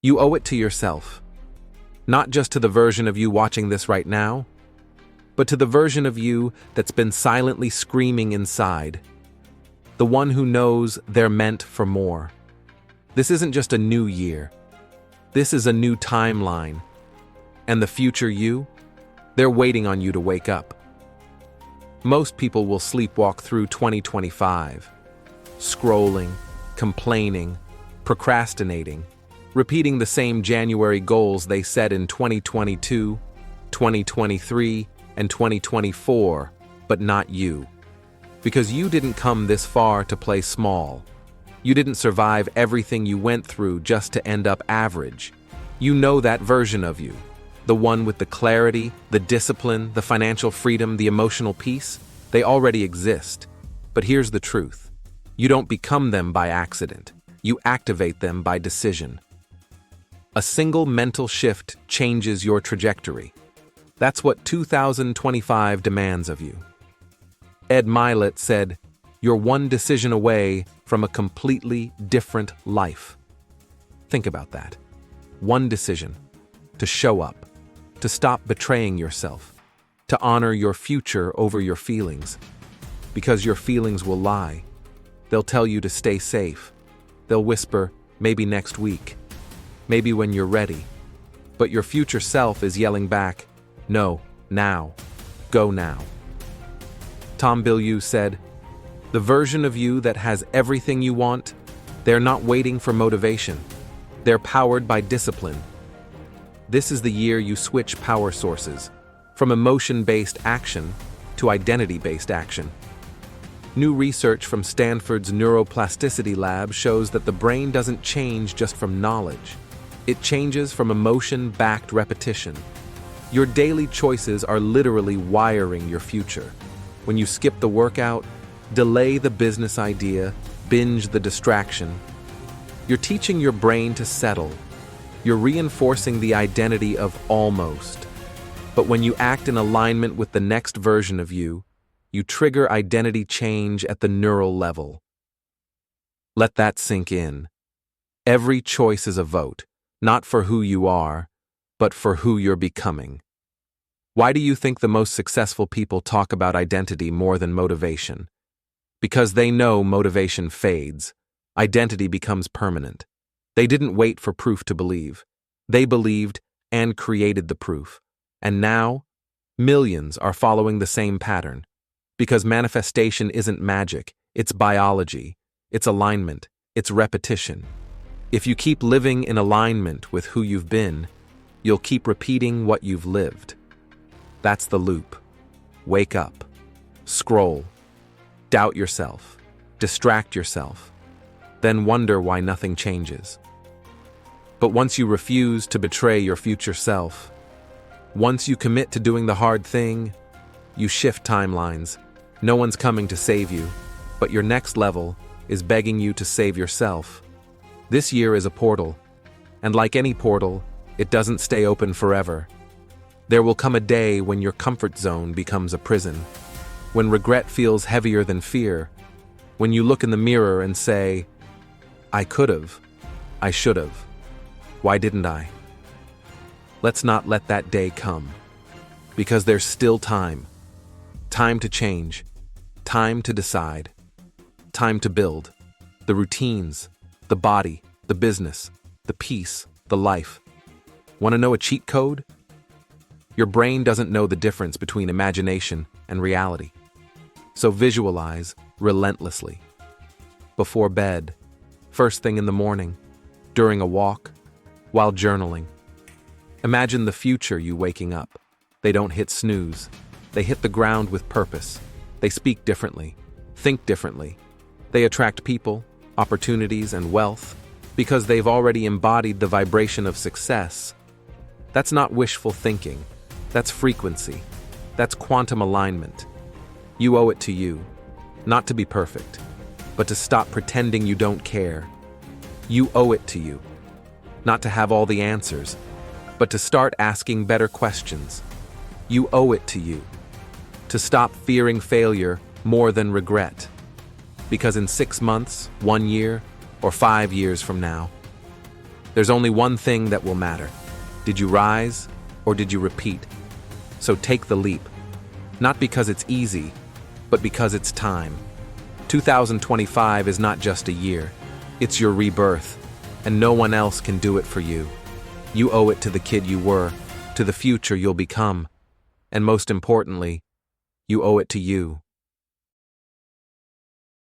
You owe it to yourself. Not just to the version of you watching this right now, but to the version of you that's been silently screaming inside. The one who knows they're meant for more. This isn't just a new year. This is a new timeline. And the future you? They're waiting on you to wake up. Most people will sleepwalk through 2025, scrolling, complaining, procrastinating, repeating the same January goals they set in 2022, 2023, and 2024, but not you. Because you didn't come this far to play small. You didn't survive everything you went through just to end up average. You know that version of you. The one with the clarity, the discipline, the financial freedom, the emotional peace, they already exist. But here's the truth. You don't become them by accident. You activate them by decision. A single mental shift changes your trajectory. That's what 2025 demands of you. Ed Mylett said, "You're one decision away from a completely different life." Think about that. One decision. To show up. To stop betraying yourself. To honor your future over your feelings. Because your feelings will lie. They'll tell you to stay safe. They'll whisper, maybe next week. Maybe when you're ready. But your future self is yelling back, no, now. Go now. Tom Bilyeu said, "The version of you that has everything you want, they're not waiting for motivation. They're powered by discipline." This is the year you switch power sources, from emotion-based action to identity-based action. New research from Stanford's Neuroplasticity Lab shows that the brain doesn't change just from knowledge. It changes from emotion-backed repetition. Your daily choices are literally wiring your future. When you skip the workout, delay the business idea, binge the distraction, you're teaching your brain to settle. You're reinforcing the identity of almost. But when you act in alignment with the next version of you, you trigger identity change at the neural level. Let that sink in. Every choice is a vote, not for who you are, but for who you're becoming. Why do you think the most successful people talk about identity more than motivation? Because they know motivation fades. Identity becomes permanent. They didn't wait for proof to believe. They believed and created the proof. And now, millions are following the same pattern. Because manifestation isn't magic, it's biology, it's alignment, it's repetition. If you keep living in alignment with who you've been, you'll keep repeating what you've lived. That's the loop. Wake up. Scroll. Doubt yourself. Distract yourself. Then wonder why nothing changes. But once you refuse to betray your future self, once you commit to doing the hard thing, you shift timelines. No one's coming to save you, but your next level is begging you to save yourself. This year is a portal, and like any portal, it doesn't stay open forever. There will come a day when your comfort zone becomes a prison, when regret feels heavier than fear, when you look in the mirror and say, I could've, I should've, why didn't I? Let's not let that day come, because there's still time. Time to change, time to decide, time to build. The routines, the body, the business, the peace, the life. Want to know a cheat code? Your brain doesn't know the difference between imagination and reality. So visualize relentlessly. Before bed, first thing in the morning, during a walk, while journaling. Imagine the future you waking up. They don't hit snooze. They hit the ground with purpose. They speak differently, think differently. They attract people, opportunities, and wealth because they've already embodied the vibration of success. That's not wishful thinking. That's frequency. That's quantum alignment. You owe it to you, not to be perfect, but to stop pretending you don't care. You owe it to you, not to have all the answers, but to start asking better questions. You owe it to you, to stop fearing failure more than regret. Because in 6 months, 1 year, or 5 years from now, There's only one thing that will matter. Did you rise, or did you repeat? So take the leap. Not because it's easy, but because it's time. 2025 is not just a year. It's your rebirth, and no one else can do it for you. You owe it to the kid you were, to the future you'll become, and most importantly, you owe it to you.